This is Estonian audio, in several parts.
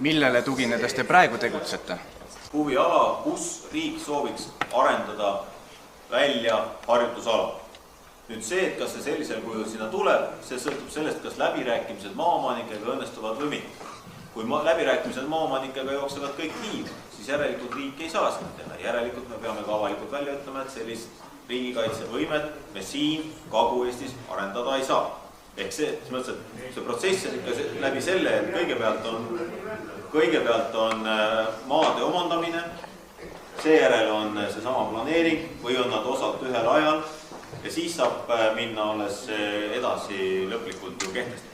Millele tuginedes te praegu tegutsete? Huviala, kus riik sooviks arendada välja harjutusala. Nüüd see, et kas see sellisel kujul sinna tuleb, see sõltub sellest, kas läbirääkimised maaomanikega õnnestuvad või mitte. Kui läbirääkimised maaomanikega jooksevad kõik nii, siis järelikult riik ei saa seda teha. Järelikult me peame ka avalikult välja ütlema, et sellist riigikaitsevõimet me siin Kagu-Eestis arendada ei saa. Ehk see protsess on ikka läbi selle, et kõigepealt on maade omandamine, seejärel on seesama planeering või on nad osalt ühel ajal ja siis saab minna alles edasi lõplikult ju kehtestamist.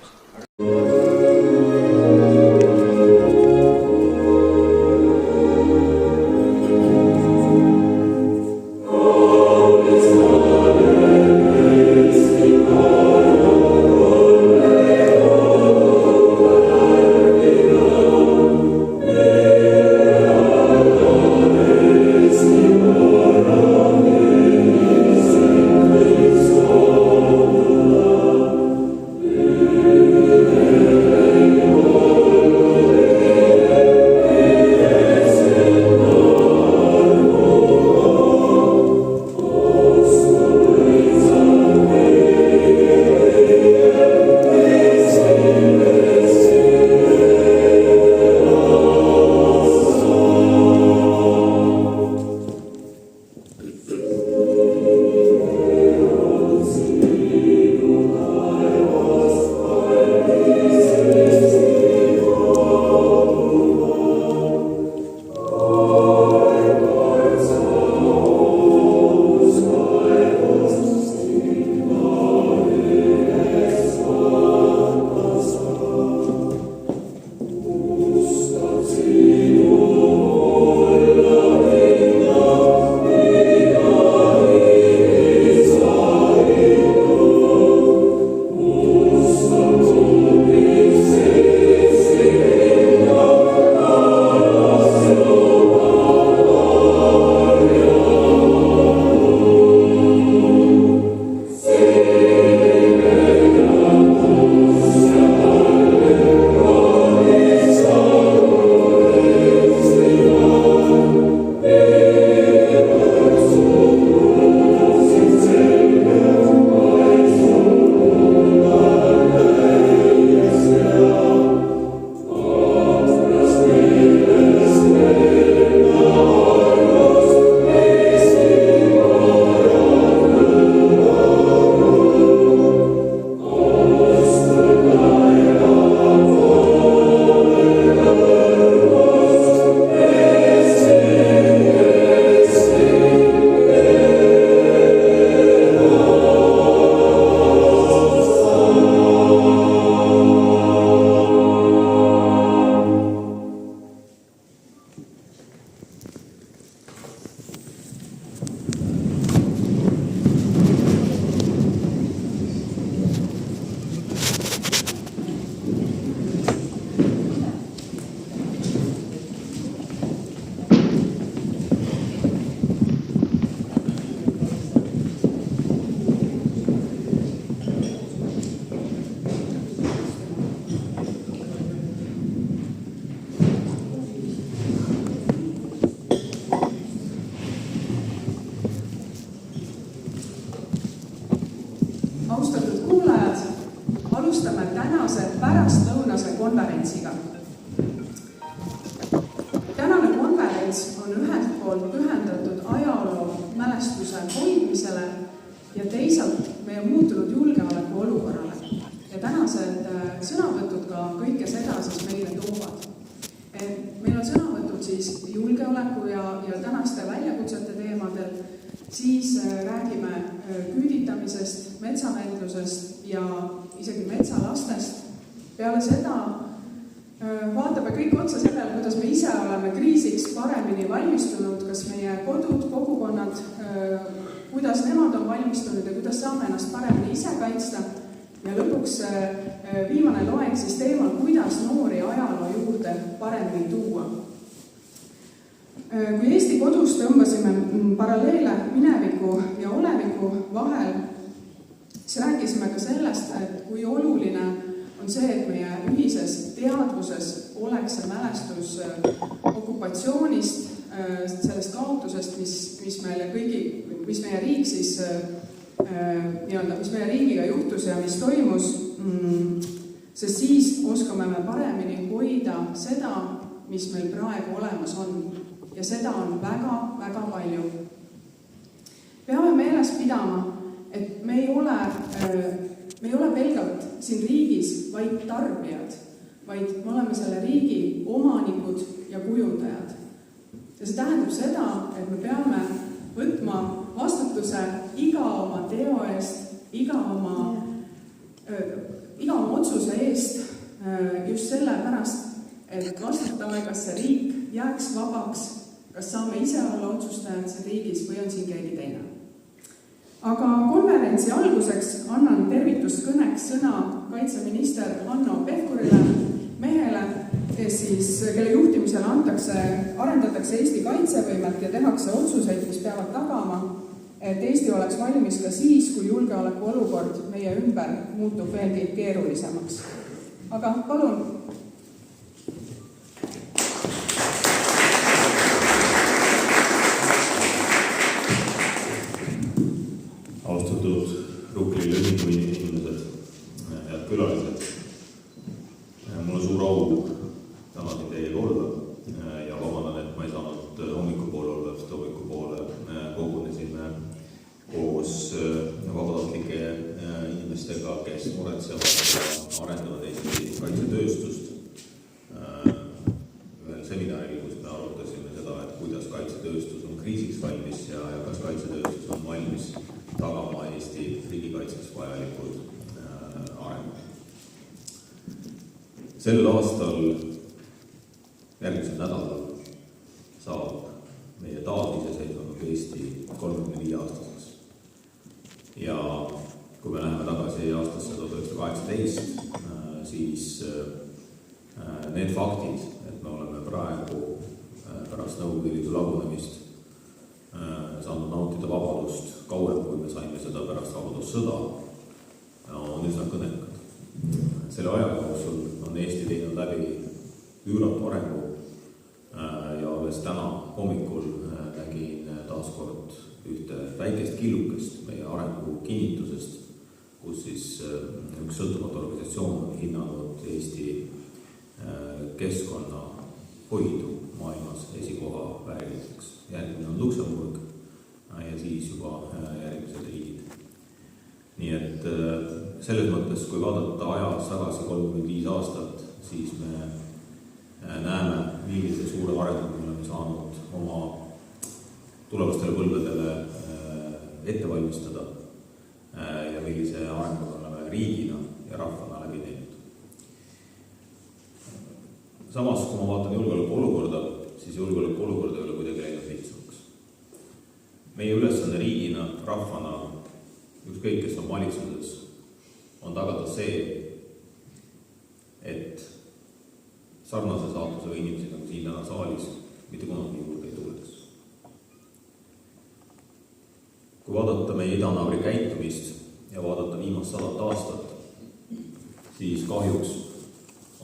Austatud kuulajad, alustame tänase pärastlõunase konverentsiga. Tänane konverents on ühelt poolt pühendatud ajaloo mälestuse hoidmisele ja teisalt meie muutunud julgeoleku olukorrale. Ja tänased sõnavõtud ka kõike seda siis meile toovad. Meil on sõnavõtud siis julgeoleku ja tänaste väljakutsete teemadel, siis räägime küüditamisest, metsamendlusest ja isegi metsalastest. Peale seda vaatame kõik otsa sellele, kuidas me ise oleme kriisiks paremini valmistunud, kas meie kodud, kogukonnad, kuidas nemad on valmistunud ja kuidas saame ennast paremini ise kaitsta. Ja lõpuks viimane loeng siis teemal, kuidas noori ajaloo juurde paremini tuua. Kui Eesti kodus tõmbasime paralleele mineviku ja oleviku vahel, siis rääkisime ka sellest, et kui oluline on see, et meie ühises teadvuses oleks see mälestus okupatsioonist, sellest kaotusest, mis meie riik siis mis meie riigiga juhtus ja mis toimus, sest siis oskame me paremini hoida seda, mis meil praegu olemas on. Ja seda on väga, väga palju. Peame meeles pidama, et me ei ole pelgalt siin riigis vaid tarbijad, vaid me oleme selle riigi omanikud ja kujundajad. Ja see tähendab seda, et me peame võtma vastutuse iga oma teo eest, iga oma otsuse eest just sellepärast, et vastutame, kas see riik jääks vabaks, kas saame ise olla otsustajad siin riigis või on siin keegi teine. Aga konverentsi alguseks annan tervituskõneks sõna kaitseminister Hanno Pevkurile, mehele, kelle juhtimisel arendatakse Eesti kaitsevõimet ja tehakse otsuseid, mis peavad tagama, et Eesti oleks valmis ka siis, kui julgeoleku olukord meie ümber muutub veelgi keerulisemaks. Aga palun. Austatud Rukli Lõniku inimesed, head külalised. Mul on suur au täna siin teiega olla ja vabandan, et ma ei saanud hommikupoole olla, sest hommikupoole kogunesime koos vabatahtlike inimestega, kes muretsevad ja arendavad Eesti kaitsetööstust. Ühel seminaril, kus me arutasime seda, et kuidas kaitsetööstus on kriisiks valmis ja kas kaitsetööstus on valmis tagama Eesti riigikaitseks vajalikud arengud. Sel aastal, järgmisel nädalal, saab meie taasiseseisvunud Eesti 35-aastaseks. Ja kui me läheme tagasi aastasse 1918, siis need faktid, et me oleme praegu pärast Nõukogude Liidu lagunemist saanud nautida vabadust kauem, kui me saime seda pärast vabadussõda, on üsna kõnekad. Selle aja jooksul on Eesti teinud läbi üüratu arengu ja alles täna hommikul nägin taaskord ühte väikest killukest meie arengu kinnitusest, kus siis üks sõltumatu organisatsioon on hinnanud Eesti keskkonnahoidu maailmas esikoha vääriliseks. Järgmine on Luksemburg ja siis juba järgmised riigid. Nii et selles mõttes, kui vaadata ajas tagasi 35 aastat, siis me näeme, millise suure arengu me oleme saanud oma tulevastele põlvedele ette valmistada ja millise arengu oleme riigina ja rahvana läbi teinud. Samas, kui ma vaatan julgeoleku olukorda, siis julgeoleku olukorda ei ole kuidagi läinud lihtsamaks. Meie ülesanne riigina, rahvana, ükskõik kes on valitsuses, on tagada see, et sarnase saatusega inimesed nagu siin täna saalis mitte kunagi juurde ei tuleks. Kui vaadata meie idanaabri käitumist ja vaadata viimast 100 aastat, siis kahjuks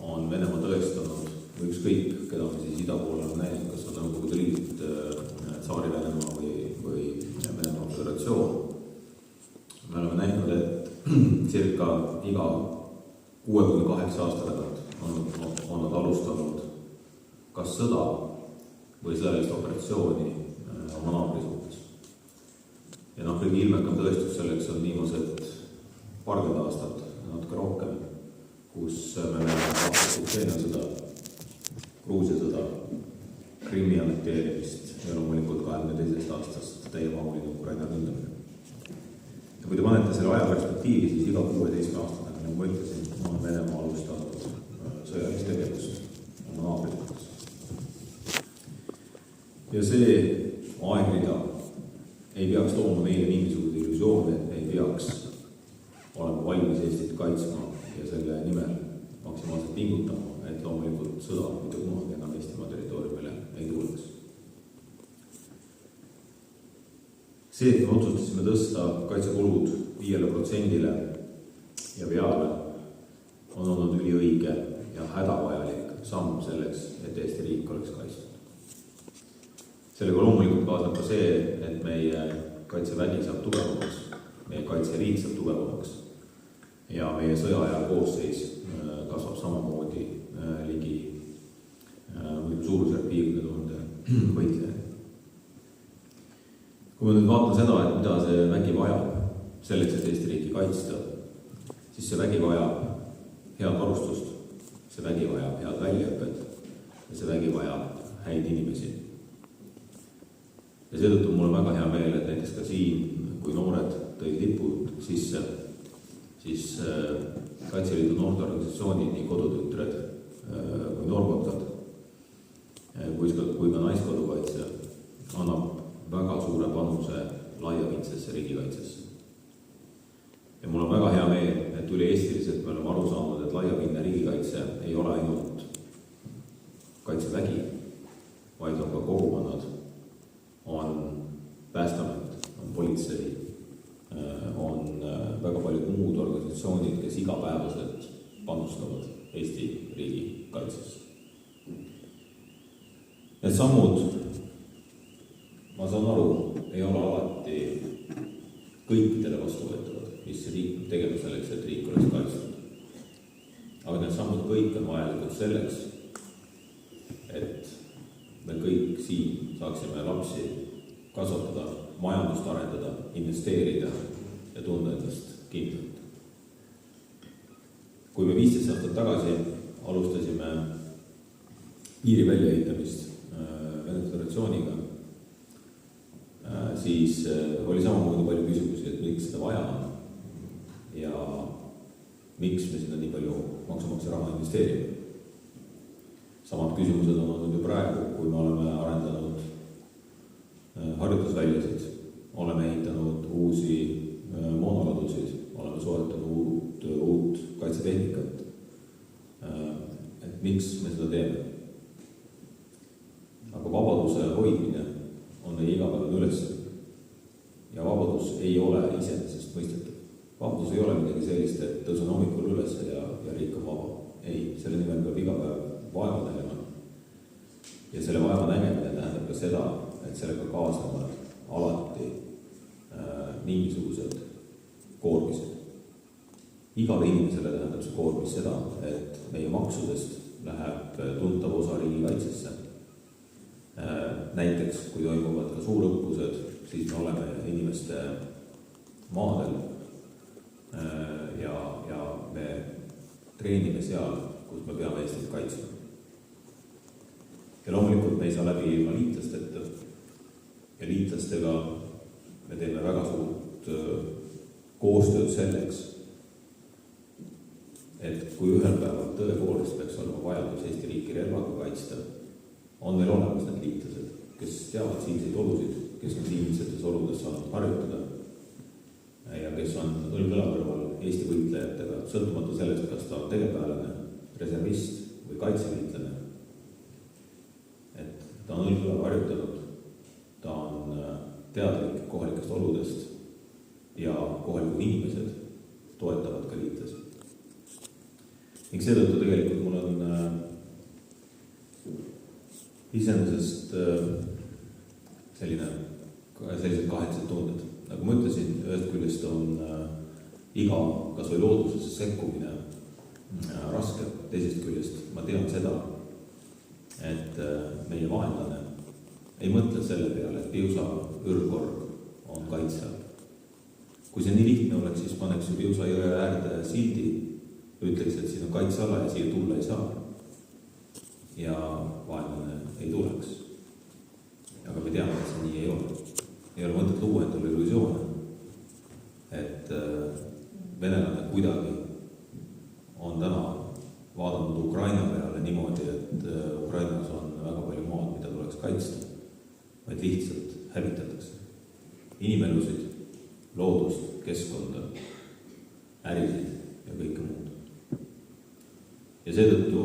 on Venemaa tõestanud, või ükskõik, keda me siis ida poole on näinud, kas on Nõukogude Liit, Tsaari-Venemaa või Venemaa Föderatsioon. Me oleme näinud, et circa iga 6-8 aasta tagant on nad alustanud kas sõda või sõjalist operatsiooni oma naabri suhtes. Ja kõige ilmekam tõestus selleks on viimased paarkümmend aastat, natuke rohkem, kus me näeme Ukraina sõda, Gruusia sõda, Krimmi annekteerimist ja loomulikult 22. aastast täiemahuline Ukraina ründamine. Ja kui te panete selle aja perspektiivi, siis iga 16 aastane, nagu ma ütlesin, on Venemaa alustanud sõjalist tegevust oma naabrites. Ja see aegrida ei peaks tooma meile mingisuguse illusioone, et me ei peaks olema valmis Eestit kaitsma ja selle nimel maksimaalselt pingutama, et loomulikult sõda mitte kunagi enam Eestimaa territooriumile ei tuleks. See, et me otsustasime tõsta kaitsekulud 5%-le ja peale, on olnud üliõige ja hädavajalik samm selleks, et Eesti riik oleks kaitstud. Sellega loomulikult kaasneb ka see, et meie kaitsevägi saab tugevamaks, meie kaitseliit saab tugevamaks ja meie sõjaaja koosseis kasvab samamoodi ligi suurusjärk 50 000 võitleja. Kui ma nüüd vaatan seda, et mida see vägi vajab selleks, et Eesti riiki kaitsta, siis see vägi vajab head varustust, see vägi vajab head väljaõpet ja see vägi vajab häid inimesi. Ja seetõttu mul on väga hea meel, et näiteks ka siin, kui noored tõid lipud sisse, siis Kaitseliidu noorteorganisatsioonid, nii Kodutütred kui Noorkotkad, kui ka Naiskodukaitse annab väga suure panuse laiapindsesse riigikaitsesse. Ja mul on väga hea meel, et üle eestiliselt me oleme aru saanud, et laiapindne riigikaitse ei ole ainult kaitsevägi, vaid on ka kogukonnad, on Päästeamet, on politsei, on väga paljud muud organisatsioonid, kes igapäevaselt panustavad Eesti riigi kaitsesse. Need sammud, ma saan aru, ei ole alati kõikidele vastuvõetavad, mis riik peab tegema selleks, et riik oleks kaitstud. Aga need sammud kõik on vajalikud selleks, et me kõik siin saaksime lapsi kasvatada, majandust arendada, investeerida ja tunda endast kindlalt. Kui me 15 aastat tagasi alustasime piiri väljaehitamist Vene Föderatsiooniga, siis oli samamoodi palju küsimusi, et miks seda vaja on ja miks me sinna nii palju maksumaksja raha investeerime. Samad küsimused on olnud ju praegu, kui me oleme arendanud harjutusväljasid, oleme ehitanud uusi moonaladusid, oleme soetanud uut kaitsetehnikat. Et miks me seda teeme? Aga vabaduse hoidmine on meie igapäevane ülesanne. Ja vabadus ei ole iseenesest mõistetav. Vabadus ei ole midagi sellist, et tõusen hommikul üles ja riik on vaba. Ei, selle nimel peab iga päev vaeva nägema. Ja selle vaeva nägemine tähendab ka seda, et sellega kaasnevad alati mingisugused koormised. Igale inimesele tähendab see koormis seda, et meie maksudest läheb tuntav osa riigikaitsesse. Näiteks, kui toimuvad ka suurõppused, siis me oleme inimeste maadel ja me treenime seal, kus me peame Eestit kaitsma. Ja loomulikult me ei saa läbi ilma liitlasteta ja liitlastega me teeme väga suurt koostööd selleks, et kui ühel päeval tõepoolest peaks olema vajadus Eesti riiki relvaga kaitsta, on meil olemas need liitlased, kes teavad siinseid olusid, kes on siinsetes oludes saanud harjutada ja kes on õlg-õla kõrval Eesti võitlejatega, sõltumata sellest, kas ta on tegevväelane, reservist või kaitseliitlane. Et ta on õlg-õla harjutanud, ta on teadlik kohalikest oludest ja kohalikud inimesed toetavad ka liitlasi. Ning seetõttu tegelikult mul on iseenesest sellised kahetsed tunded. Nagu ma ütlesin, ühest küljest on iga kas või loodusesse sekkumine raske, teisest küljest ma tean seda, et meie vaenlane ei mõtle selle peale, et Piusa ürgorg on kaitse all. Kui see nii lihtne oleks, siis paneks Piusa jõe äärde sildi, ütleks, et siin on kaitseala ja siia tulla ei saa. Ja vaenlane ei tuleks. Aga me teame, et see nii ei ole. Ei ole mõtet luua endale illusioone, et venelane kuidagi on täna vaadanud Ukraina peale niimoodi, et Ukrainas on väga palju maad, mida tuleks kaitsta, vaid lihtsalt hävitatakse. Inimelusid, loodust, keskkonda, ärisid ja kõike muud. Ja seetõttu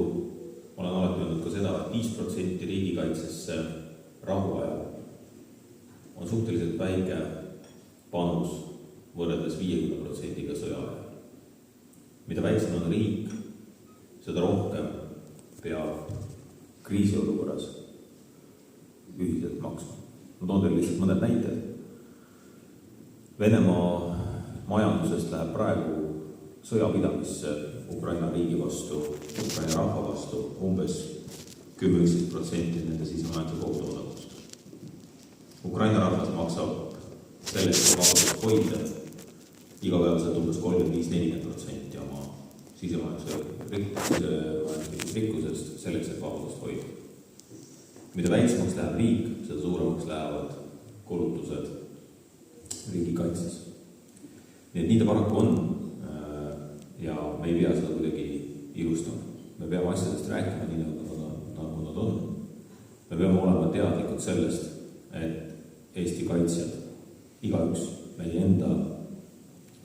olen alati öelnud ka seda, et 5% riigikaitsesse rahuajal on suhteliselt väike panus võrreldes 50% sõjaajal. Mida väiksem on riik, seda rohkem peab kriisiolukorras ühiselt maksma. Ma toon teile lihtsalt mõned näited. Venemaa majandusest läheb praegu sõjapidamisse Ukraina riigi vastu, Ukraina rahva vastu umbes 10% nende sisemajanduse kogutoodangust. Ukraina rahvas maksab selleks vabadust hoida igapäevaselt umbes 35-40% oma sisemajanduse rikkusest selleks, et vabadust hoida. Mida väiksemaks läheb riik, seda suuremaks lähevad kulutused riigikaitses. Nii et nii ta paraku on ja me ei pea seda kuidagi ilustama. Me peame asjadest rääkima nii, nagu nad on. Me peame olema teadlikud sellest, et Eesti kaitsjad, igaüks, meie enda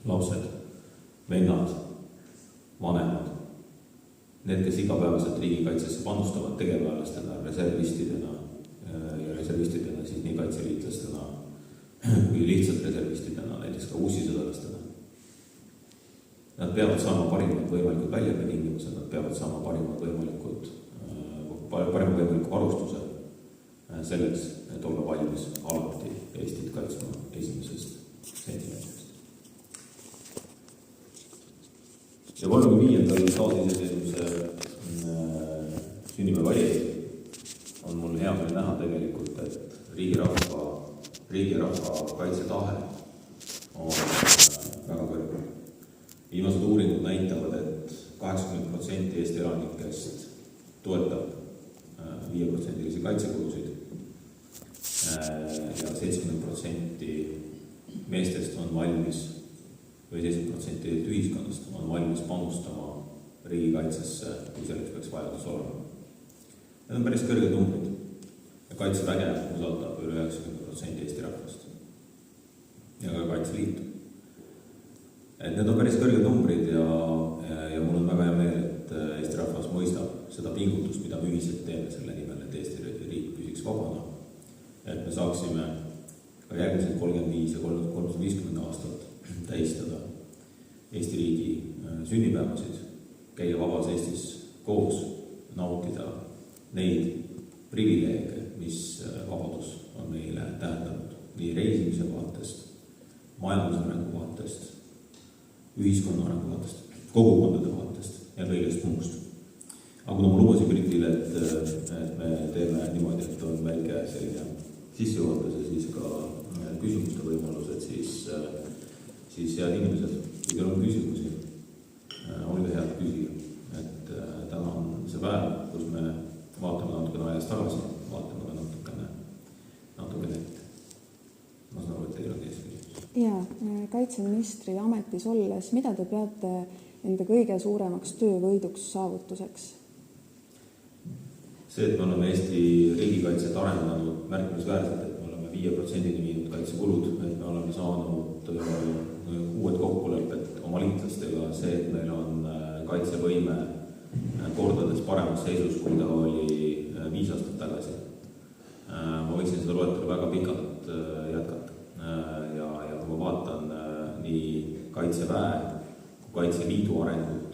lapsed, vennad, vanemad, need, kes igapäevaselt riigikaitsesse panustavad tegevväelastena, reservistidena ja reservistidena siis nii kaitseliitlastena kui lihtsalt reservistidena, näiteks ka uusisõdalastena. Nad peavad saama parimad võimalikud väljaõppetingimused, nad peavad saama parima võimaliku varustuse selleks, et olla valmis alati Eestit kaitsma esimesest sentimetrist. Ja 35. taasiseseisvumise sünnipäeva ees on mul hea meel näha tegelikult, et riigi ja rahva kaitsetahe on väga kõrge. Viimased uuringud näitavad, et 80% Eesti elanikest toetab 5% kaitsekulusid ja 70% meestest on valmis või 70% ühiskonnast on valmis panustama riigikaitsesse, kui selleks peaks vajadus olema. Need on päris kõrged numbrid ja kaitseväge usaldab üle 90% Eesti rahvast ja ka Kaitseliitu. Et need on päris kõrged numbrid ja mul on väga hea meel, et Eesti rahvas mõistab seda pingutust, mida me ühiselt teeme selle nimel, et Eesti riik püsiks vabana, et me saaksime ka järgmised 35 ja 350 aastat tähistada Eesti riigi sünnipäevasid, käia vabas Eestis koos, nautida neid privileege, mis vabadus on meile tähendanud nii reisimise vaatest, majanduse vaatest, ühiskonna vaatest, kogukondade vaatest ja kõigest muust. Aga kuna ma lubasin Britile, et me teeme niimoodi, et on väike selline sissejuhatus ja siis ka küsimuste võimalused, siis head inimesed, kui teil on küsimusi, olge head küsida. Et täna on see päev, kus me vaatame natukene ajas tagasi, vaatame ka natukene ette. Ma saan aru, et teil on teisi küsimusi. Jaa, kaitseministri ametis olles, mida te peate enda kõige suuremaks töövõiduks saavutuseks? See, et me oleme Eesti riigikaitset arendanud märkimisväärselt, et me oleme 5% viinud kaitsekulud, et me oleme saanud uued kokkulepped oma liitlastega, see, et meil on kaitsevõime kordades paremas seisus, kui ta oli 5 aastat tagasi. Ma võiksin seda loetelu väga pikalt jätkata ja kui ma vaatan nii Kaitseväe kui Kaitseliidu arengut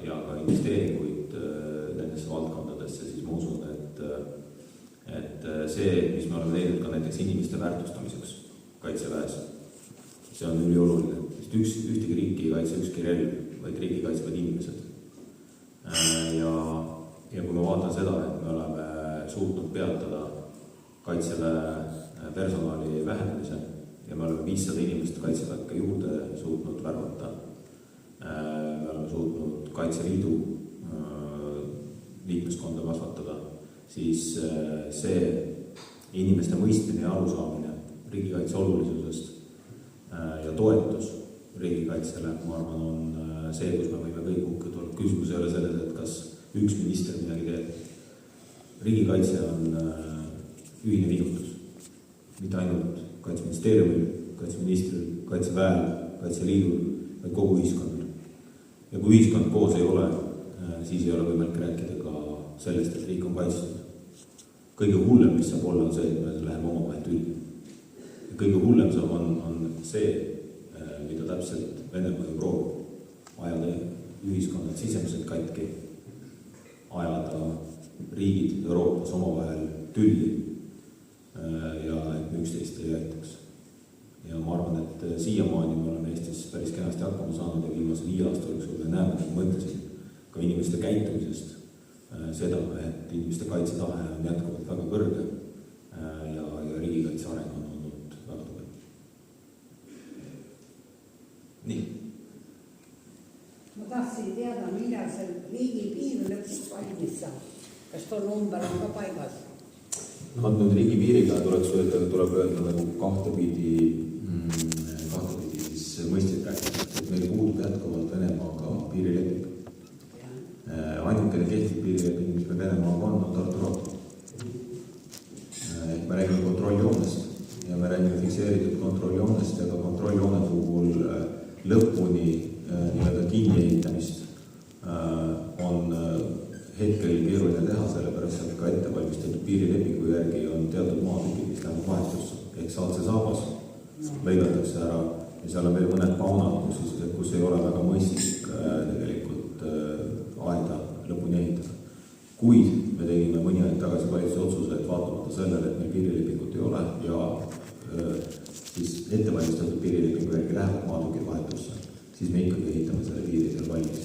ja ka investeeringuid nendesse valdkondadesse, siis ma usun, et see, mis me oleme teinud ka näiteks inimeste väärtustamiseks Kaitseväes, see on ülioluline. Ühtegi riiki ei kaitse ükski relv, vaid riigi kaitsvad inimesed. Ja kui ma vaatan seda, et me oleme suutnud peatada Kaitseväe personali vähenemise ja me oleme 500 inimest Kaitseväkke juurde suutnud värvata, me oleme suutnud Kaitseliidu liikmeskonda kasvatada, siis see inimeste mõistmine ja arusaamine riigikaitse olulisusest ja toetus riigikaitsele, ma arvan, on see, kus me võime kõik uhked olla. Küsimus ei ole selles, et kas üks minister midagi teeb. Riigikaitse on ühine pingutus. Mitte ainult Kaitseministeeriumil, Kaitseministril, Kaitseväel, Kaitseliidul, vaid kogu ühiskonnal. Ja kui ühiskond koos ei ole, siis ei ole võimalik rääkida ka sellest, et riik on kaitstud. Kõige hullem, mis saab olla, on see, et me läheme oma vahel tülli. Kõige hullem on see, mida täpselt Venemaa ju proovib ajada ühiskonnad sisemiselt katki ajada riigid Euroopas omavahel tülli ja et me üksteist ei aitaks. Ja ma arvan, et siiamaani me oleme Eestis päris kenasti hakkama saanud ja viimase 5 aasta jooksul me näeme, nagu ma ütlesin, ka inimeste käitumisest seda, et inimeste kaitsetahe on jätkuvalt väga kõrge ja riigikaitse areng on olnud väga tugev. Nii. Ma tahtsin teada, millal see riigipiir lõpuks valmis saab. Kas too number on ka paigas? No, nüüd riigipiiriga tuleb öelda nagu kahtepidi siis mõistit rääkida, et meil puudub jätkuvalt Venemaaga piirileping. Ainukene kehtiv piirileping, mis meil Venemaaga on Tartu raudtee. Me räägime kontrolljoonest ja me räägime fikseeritud kontrolljoonest ja ka kontrolljoone puhul lõpuni nii-öelda kinnieitamist on hetkel keeruline teha, sellepärast et ka ettevalmistatud piirilepingu järgi on teatud maatükid, mis lähevad vahetusse. Ehk Saatse saabas lõigatakse ära ja seal on veel mõned paunad, kus ei ole väga mõistlik tegelikult aeda lõpuni ehitada. Kuid me tegime mõni aeg tagasi valitsuse otsuse, et vaatamata sellele, et meil piirilepingut ei ole ja siis ettevalmistatud piirilepingu järgi lähevad maatükid vahetusse, siis me ikkagi ehitame selle piiri seal valmis.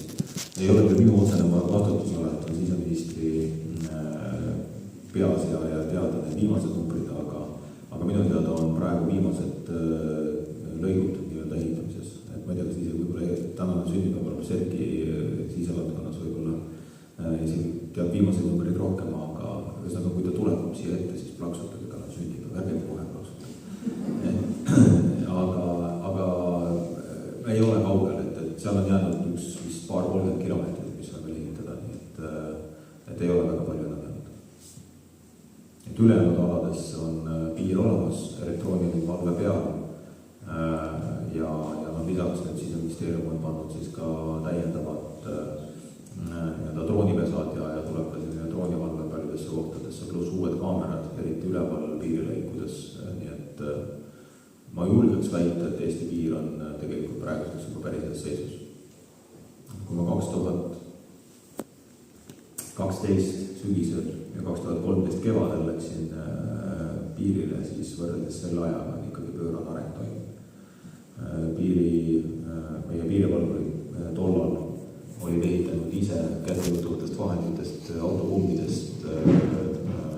Ei ole küll minu otsene vastutus, on siseministri peas ja teada need viimased numbrid, aga minu teada on praegu viimased lõigud nii-öelda ehitamises. Et ma ei tea, kas ise võib-olla tänane sünnipäeval Sergi sisevaldkonnas võib-olla teab viimased numbrid rohkem, aga ühesõnaga, kui ta tuleb siia ette, siis plaksutage talle sünnipäev, ärge kohe plaksutage. Aga ei ole kaugel, et seal on jäänud vist paar 30 kilomeetrit, mis on veel ehitada, nii et ei ole väga palju enam jäänud. Et ülejäänud alades on piir olemas, elektrooniline valve peal ja lisaks nüüd Siseministeerium on pannud siis ka täiendavad droonipesad ja tuleb ka selline droonivalve paljudesse kohtadesse, pluss uued kaamerad, eriti üleval piirilõikudes, nii et ma julgeks väita, et Eesti piir on tegelikult praeguseks juba päris heas seisus. Kui ma 2012 sügisel ja 2013 kevadel läksin piirile, siis võrreldes selle ajaga on ikkagi pöörane areng toimunud. Meie piirivalvurid tollal olid ehitanud ise kättejõutuvatest vahenditest, autopummidest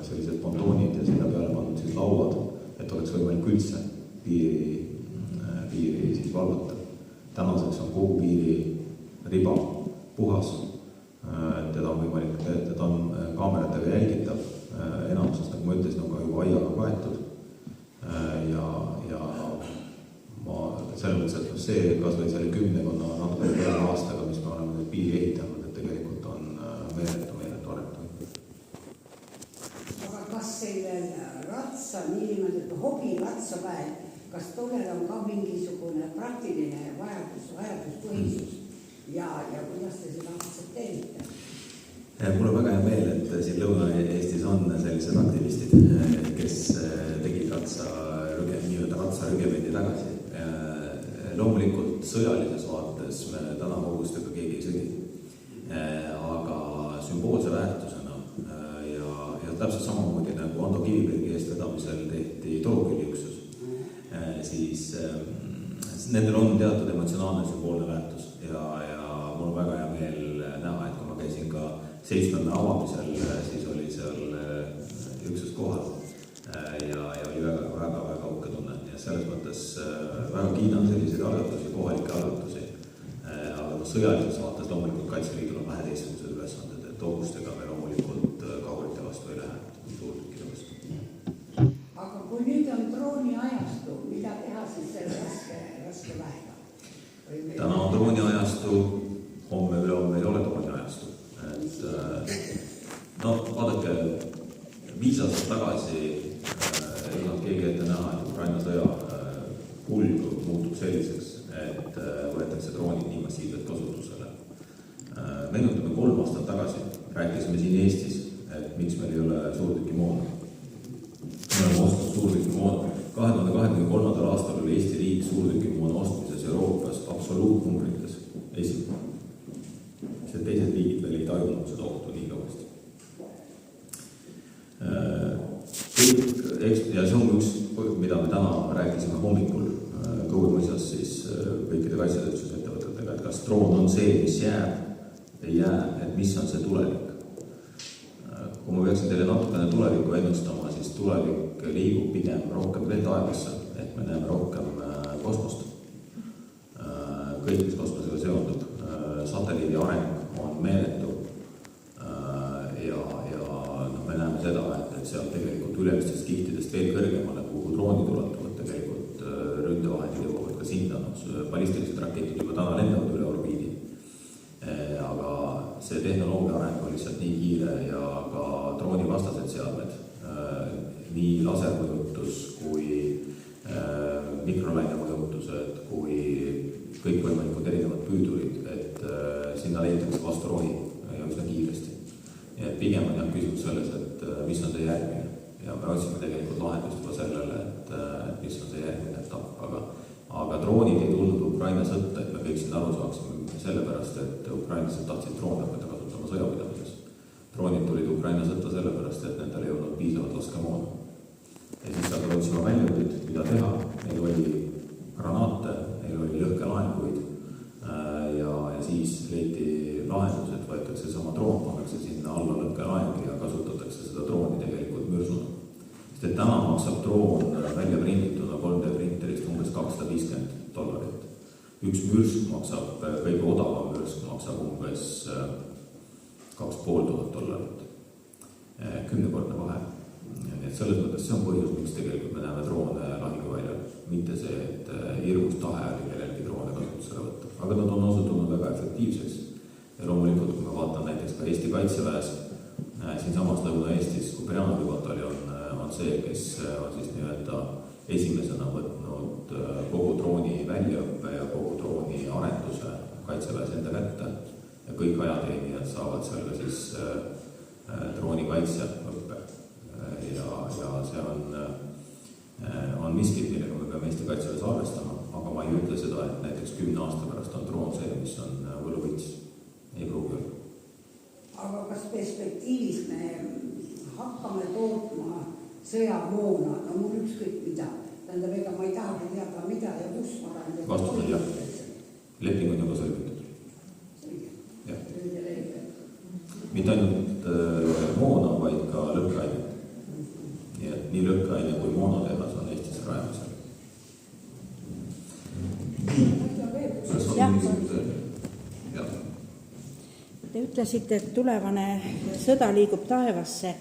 sellised pontoonid ja sinna peale pannud siis lauad, et oleks võimalik üldse piiri siis valvata. Tänaseks on kogu piiri riba puhas, teda on võimalik, teda on kaameratega jälgitav, enamuses, nagu ma ütlesin, on ka juba aiaga kaetud ja ma selles mõttes, et see kas või selle 10 natuke peale aastaga, mis me oleme nüüd piiri ehitanud, et tegelikult on meeletu areng. Aga kas sellel ratsa, niimoodi hobiratsaväel, kas tollel on ka mingisugune praktiline vajaduspõhisus ja kuidas te seda aktsepteerite? Mul on väga hea meel, et siin Lõuna-Eestis on sellised aktivistid, kes tegid ratsarügemendi tagasi. Loomulikult sõjalises vaates me täna hobustega keegi ei sõdi, aga sümboolse väärtusena ja täpselt samamoodi nagu Ando Kivibergi eestvedamisel tehti Toruküli üksus, siis nendel on teatud emotsionaalne sümboolne väärtus ja mul on väga hea meel näha, et kui ma käisin ka 7. avamisel, siis oli seal üksus kohal ja oli väga uhke tunne ja selles mõttes väga kiidan selliseid algatusi, kohalikke algatusi, aga sõjalises vaates loomulikult Kaitseliidul on vähe teistsugused ülesanded, et hobustega me loomulikult kahurite vastu ei lähe, suurtükkide vastu. Aga kui nüüd on drooni ajastu, mida teha siis selle raske väega? Täna on drooni ajastu, homme ei ole drooni ajastu. Vaadake, 5 aastat tagasi ei olnud keegi ette näha, et Ukraina sõja kulg muutub selliseks, et võetakse droonid nii massiivselt kasutusele. Meenutame 3 aastat tagasi, rääkisime siin Eestis, et miks meil ei ole suurtükimoona. Me oleme ostnud suurtükimoona. 2023. aastal oli Eesti riik suurtükimoona ostmises Euroopas absoluutnumbrites esimene. See teised riigid veel ei tajunud seda ohtu nii kõvasti. kõik, ja see on üks, mida me täna rääkisime hommikul Kõuemõisas siis kõikide kaitsetööstusettevõtetega, et kas droon on see, mis jääb, ei jää, et mis on see tulevik. Kui ma peaksin teile natukene tulevikku ennustama, siis tulevik liigub pigem rohkem veel taevasse, et me näeme rohkem kosmost. Kõik, mis kosmosega seondub, satelliidi areng on meeletu ja me näeme seda, et seal tegelikult ülemistest kihtidest veel kõrgemale, kuhu droonid ulatuvad, tegelikult ründevahendid jõuavad ka sinna, ballistilised raketid juba täna lendavad üle orbiidi. Aga see tehnoloogia areng on lihtsalt nii kiire ja ka droonivastased seadmed, nii lasermõjutus kui mikrolainemõjutused kui kõikvõimalikud erinevad püüdurid, et sinna leitakse vastu rohi ja üsna kiiresti. Ja pigem on küsimus selles, et mis on see järgmine. Ja me otsime tegelikult lahendust juba sellele, et mis on see järgmine etapp. Aga droonid ei tulnud Ukraina sõtta, et me kõik siin aru saaksime sellepärast, et ukrainlased tahtsid droone hakata kasutama sõjapidamises. Droonid tulid Ukraina sõtta sellepärast, et nendel ei olnud piisavalt laskemoona. Ja siis saab otsima väljundid, mida teha. Neil oli granaate, neil oli lõhkelaenguid ja siis leiti lahendus, et võetakse sama droon, pannakse sinna alla lõhkelaeng ja kasutatakse seda drooni tegelikult mürsuna. Sest et täna maksab droon välja printituna 3D printerist umbes $250. Üks mürsk maksab, kõige odavam mürsk maksab umbes $2500. 10-kordne vahe. Et selles mõttes see on põhjus, miks tegelikult me näeme droone lahinguväljal. Mitte see, et hirmus tahe oli kellelgi droone kasutusele võtta. Aga nad on osutunud väga efektiivseks. Ja loomulikult, kui me vaatan näiteks ka Eesti kaitseväes, siin samas Lõuna-Eestis, kui Brianovi pataljon on see, kes on siis nii-öelda esimesena võtnud kogu drooni väljaõppe ja kogu drooni arenduse kaitseväes enda kätte ja kõik ajateenijad saavad selle siis drooni kaitseõppe ja see on miskit, millega me peame Eesti kaitseväes arvestama, aga ma ei ütle seda, et näiteks 10 aasta pärast on droon see, mis on võluvõits. Ei pruugi olla. Aga kas perspektiivis me hakkame tootma sõjamoona, no mul ükskõik mida, tähendab, ega ma ei tahagi teada mida ja kus ma arendada. Vastus on jah. Leping on juba sõlmitud. Mitte ainult moona, vaid ka lõhkeainet. Nii lõhkeaine kui moonatehas on Eestis rajamisel. Te ütlesite, et tulevane sõda liigub taevasse,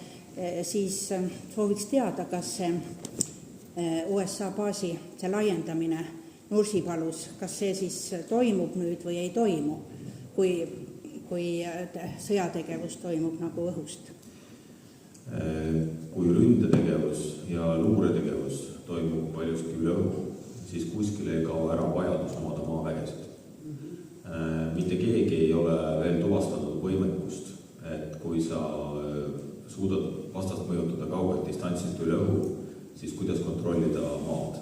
siis sooviks teada, kas see USA baasi, see laiendamine Nursipalus, kas see siis toimub nüüd või ei toimu, kui sõjategevus toimub nagu õhust? Kui ründetegevus ja luuretegevus toimub paljuski üle õhu, siis kuskil ei kao ära vajadus omada maavägesid. Mitte keegi ei ole veel tuvastanud võimekust, et kui sa suudad vastast mõjutada kaugelt distantsilt üle õhu, siis kuidas kontrollida maad.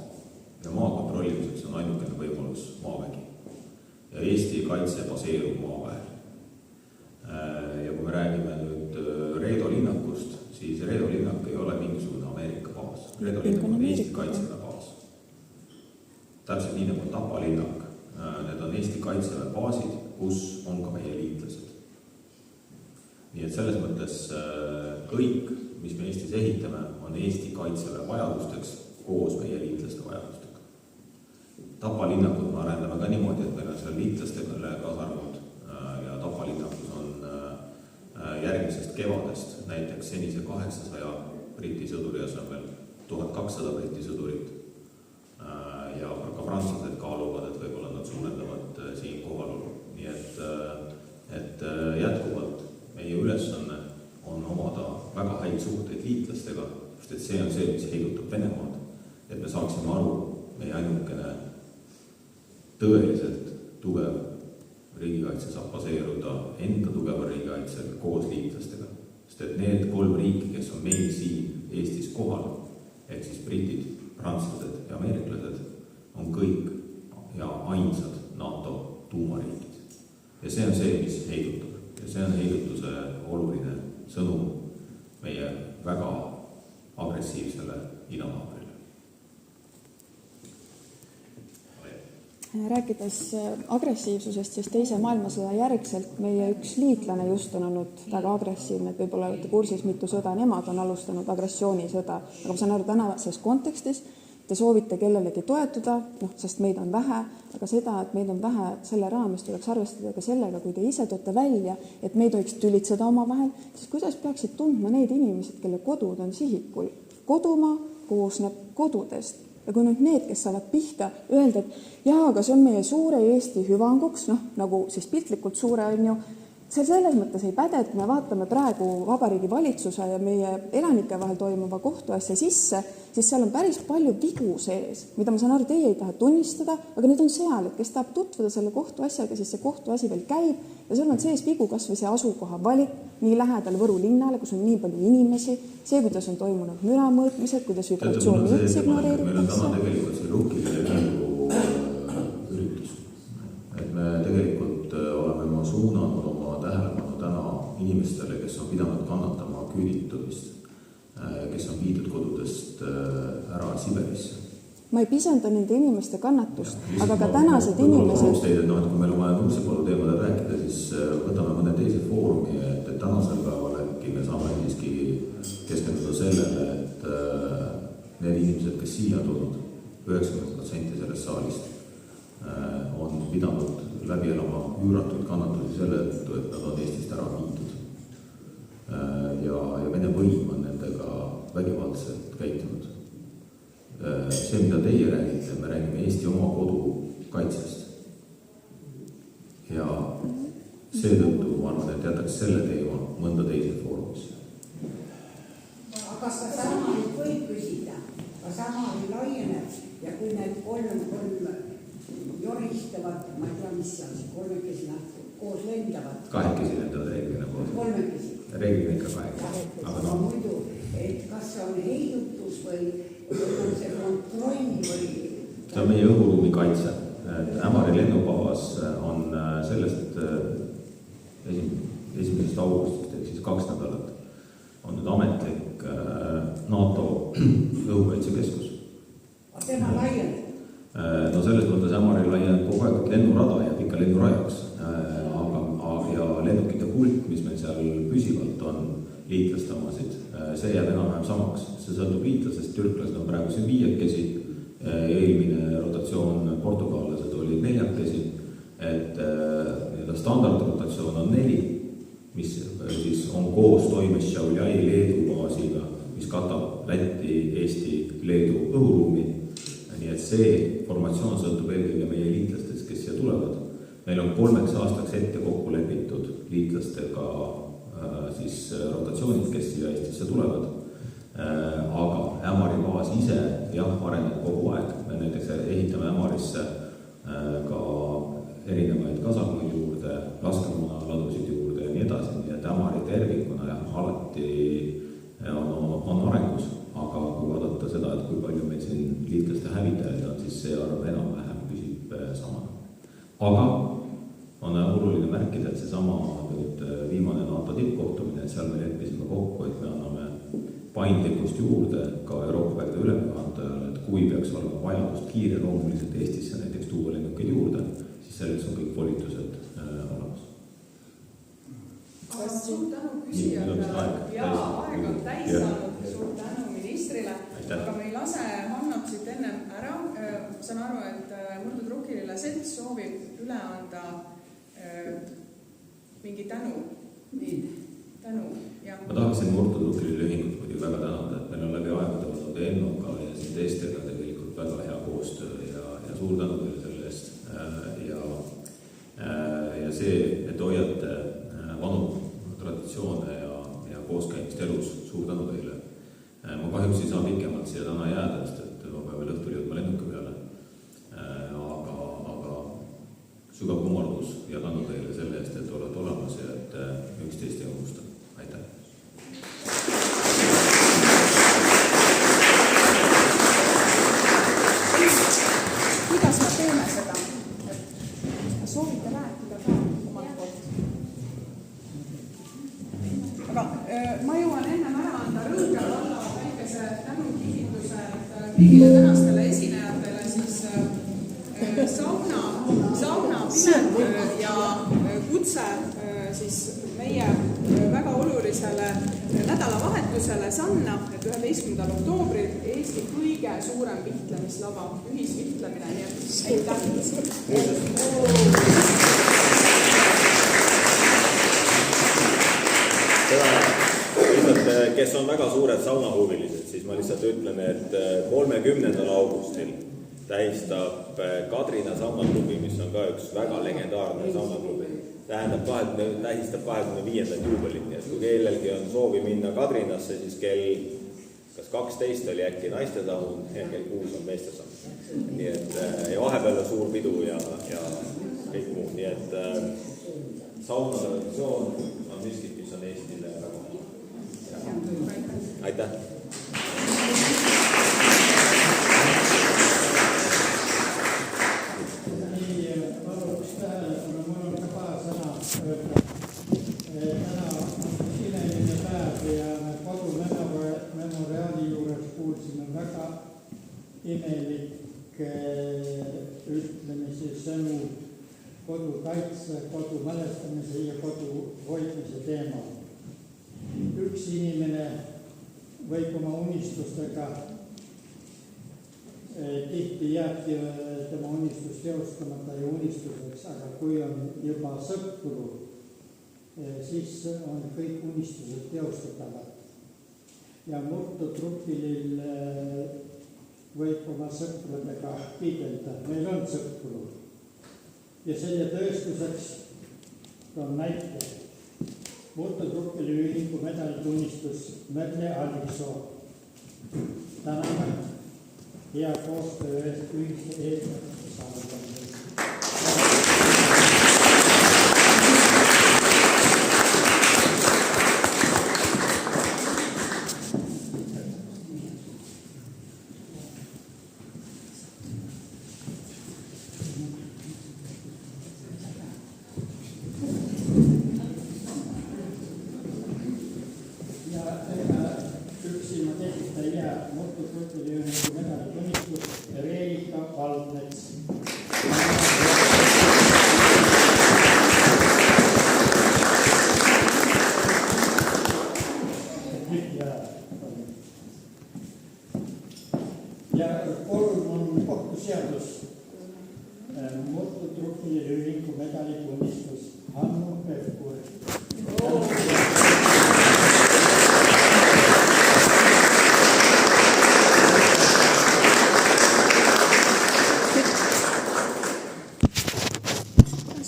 Ja maa kontrollimiseks on ainukene võimalus maavägi. Ja Eesti kaitse baseerub maaväel. Ja kui me räägime nüüd Reedo linnakust, siis Reedo linnak ei ole mingisugune Ameerika baas. Reedo linnak on Eesti kaitseväe baas. Täpselt nii nagu Tapa linnak. Need on Eesti kaitseväe baasid, kus on ka meie liitlased. Nii et selles mõttes kõik, mis me Eestis ehitame, on Eesti kaitseväe vajadusteks koos meie liitlaste vajadustega. Tapa linnakut me arendame ka niimoodi, et meil on seal liitlastega kasarmud ja Tapa linnakus on järgmisest kevadest näiteks senise 800 briti sõduri asemel 1200 briti sõdurit ja ka prantslased kaaluvad, et võib-olla nad suurendavad siin kohalolu. Nii et jätkuvalt meie ülesanne on omada väga häid suhteid liitlastega, sest et see on see, mis heidutab Venemaad, et me saaksime aru, meie ainukene tõeliselt tugev riigikaitse saab baseeruda enda tugeva riigikaitsel koos liitlastega. Sest et need 3 riiki, kes on meil siin Eestis kohal, ehk siis britid, prantslased ja ameeriklased, on kõik ja ainsad NATO tuumariigid. Ja see on see, mis heidutab. Ja see on heidutuse oluline sõnum meie väga agressiivsele idanaabrile. Rääkides agressiivsusest, siis teise maailmasõja järgselt meie üks liitlane just on olnud väga agressiivne, et võib-olla olete kursis, mitu sõda nemad on alustanud, agressioonisõda, aga ma saan aru, tänases kontekstis te soovite kellelegi toetuda, sest meid on vähe, aga seda, et meid on vähe, selle raames tuleks arvestada ka sellega, kui te ise toote välja, et me ei tohiks tülitseda omavahel, siis kuidas peaksid tundma need inimesed, kelle kodud on sihikul? Kodumaa koosneb kodudest. Ja kui nüüd need, kes saavad pihta, öelda, et jaa, aga see on meie suure Eesti hüvanguks, nagu siis piltlikult suure on ju, see selles mõttes ei päde, et kui me vaatame praegu Vabariigi Valitsuse ja meie elanike vahel toimuva kohtuasja sisse, siis seal on päris palju vigu sees, mida ma saan aru, teie ei taha tunnistada, aga need on seal, et kes tahab tutvuda selle kohtuasjaga, siis see kohtuasi veel käib ja seal on sees vigu kas või see asukoha valik nii lähedal Võru linnale, kus on nii palju inimesi, see, kuidas on toimunud müra mõõtmised, kuidas vibratsiooni üldse ignoreeritakse. Meil on täna tegelikult see Rukkile Riigikogu üritus. Et me tegelikult oleme oma suunanud oma tähelepanu täna inimestele, kes on pidanud kannatama küüditumist, kes on viidud kodudest ära Siberisse. Ma ei pisenda nende inimeste kannatust, aga ka tänased inimesed... Kui meil on vaja Nursipalu teemadel rääkida, siis võtame mõne teise foorumi, et tänasel päeval äkki me saame siiski keskenduda sellele, et need inimesed, kes siia on tulnud, 90% sellest saalist on pidanud läbi elama üüratuid kannatusi selle, et nad on Eestist ära viidud. Ja Vene võim on nendega vägivaldselt käitunud. See, mida teie räägite, me räägime Eesti oma kodu kaitsest. Ja seetõttu ma arvan, et jätaks selle teema mõnda teise foorumisse. Aga kas ka sama võib küsida, ka sama laieneb ja kui need kolm joristavad, ma ei tea, mis seal see kolmekesi koos lendavad. Kahekesi lendavad reeglina koos. Kolmekesi. Reeglina ikka kahekesi. Aga muidu, et kas see on heidutus või on see kontroll või... See on meie õhuruumi kaitse. Ämari lennubaas on sellest 1. augustist, ehk siis 2 nädalat, on nüüd ametlik NATO õhukaitsekeskus. Aga tema laieneb? No selles mõttes Ämari laieneb kogu aeg, et lennurada jääb ikka lennurajaks. Ja lennukite hulk, mis meil seal püsivalt on, liitlaste omasid, see jääb enam-vähem samaks. See sõltub liitlasest, türklased on praegu siin 5, eelmine rotatsioon portugaallased oli 4, et standardrotatsioon on 4, mis siis on koos toimes Šiauliai Leedu baasiga, mis katab Läti, Eesti, Leedu õhuruumi. Nii et see formatsioon sõltub eelkõige meie liitlastest, kes siia tulevad. Meil on 3 aastaks ette kokku lepitud liitlastega siis rotatsioonid, kes siia Eestisse tulevad. Aga Ämari baas ise areneb kogu aeg. Me näiteks ehitame Ämarisse ka erinevaid kasarmuid juurde, laskemoonaladusid juurde ja nii edasi. Nii et Ämari tervikuna alati on arengus. Aga kui vaadata seda, et kui palju meil siin liitlaste hävitajaid on, siis see arv enam-vähem püsib sama. Aga on oluline märkida, et see sama viimane NATO tippkohtumine, et seal me leppisime kokku, et me anname paindlikkust juurde ka Euroopa vägede ülemjuhatajale, et kui peaks olema vajadust kiireloomuliselt Eestisse näiteks tuua lennukeid juurde, siis selleks on kõik volitused olemas. Suur tänu küsijatele ja aeg on täis saanud, suur tänu ministrile, aga me ei lase Hannot siit ennem ära. Saan aru, et Murtud Rukkilile Selts soovib üle anda mingi tänu. Ja. Ma tahaksin Murtud Rukkilile ühingut muidugi väga tänada, et meil on läbi aegade olnud Ennoga ja siin teistega tegelikult väga hea koostöö ja suur tänu teile selle eest. Ja see, et hoiate vanu traditsioone ja kooskäimist elus, suur tänu teile. Ma kahjuks ei saa pikemalt siia täna jääda, sest ma pean veel õhtul jõudma lennuki peale. Aga sügav kummardus ja tänu teile selle eest, et olete olemas ja et üksteist ei unusta. Aitäh! Kuidas me teeme seda? Soovite rääkida ka omalt poolt? Aga ma jõuan ennem ära anda Rõnge valla väikese kõigile tänastele esinejatele siis sauna pilet ja kutse siis meie väga olulisele nädalavahetusele Sanna, et 11. oktoobril Eesti kõige suurem vihtlemislava, ühisvihtlemine, nii et Lihtsalt, kes on väga suured saunahuvilised, siis ma lihtsalt ütlen, et 30. augustil tähistab Kadrina saunaklubi, mis on ka üks väga legendaarne saunaklubi, tähistab 25. juubelit, nii et kui kellelgi on soovi minna Kadrinasse, siis kell kas 12 oli äkki naiste saun ja kell 6 on meeste saun. Nii et ja vahepeal on suur pidu ja kõik muud, nii et saunatraditsioon on miskit, mis on Eestile väga aitäh! imelik ütlemise sõnu kodu kaitse, kodu mälestamise ja kodu hoidmise teemal. Üks inimene võib oma unistustega tihti jääbki tema unistus teostamata ja unistuseks, aga kui on juba sõpru, siis on kõik unistused teostatavad. Ja murtud trupilil võib oma sõpradega kiidelda, meil on sõpru. Ja selle tõestuseks on näite. Murtud trupili ühingu medalitunnistus Merle Alliksoo. Täname hea koostöö eest ühiste eesmärkide saavutamisel.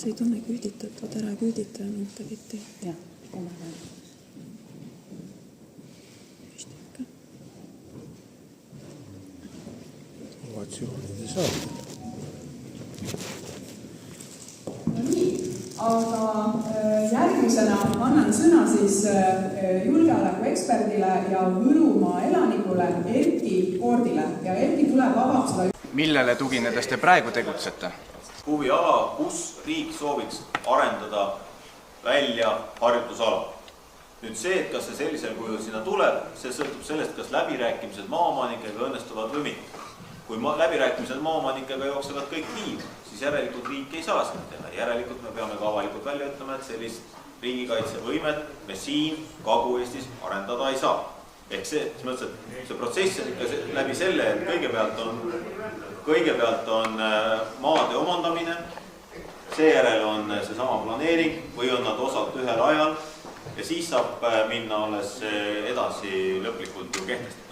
Sa ei tunne küüditatud, ära küüdita mentaliteeti. Jah, omavahel. Vist ikka. Ovatsioonide saab. No nii, aga järgmisena annan sõna siis julgeolekueksperdile ja Võrumaa elanikule Erki Koordile. Ja Erki tuleb avab seda... Millele tuginedes te praegu tegutsete? Huviala, kus riik sooviks arendada välja harjutusala. Nüüd see, et kas see sellisel kujul sinna tuleb, see sõltub sellest, kas läbirääkimised maaomanikega õnnestuvad või mitte. Kui läbirääkimised maaomanikega jooksevad kõik nii, siis järelikult riik ei saa seda teha. Järelikult me peame ka avalikult välja ütlema, et sellist riigikaitsevõimet me siin Kagu-Eestis arendada ei saa. Ehk see protsess on ikka läbi selle, et kõigepealt on maade omandamine, seejärel on seesama planeering või on nad osalt ühel ajal ja siis saab minna alles edasi lõplikult ju kehtestada.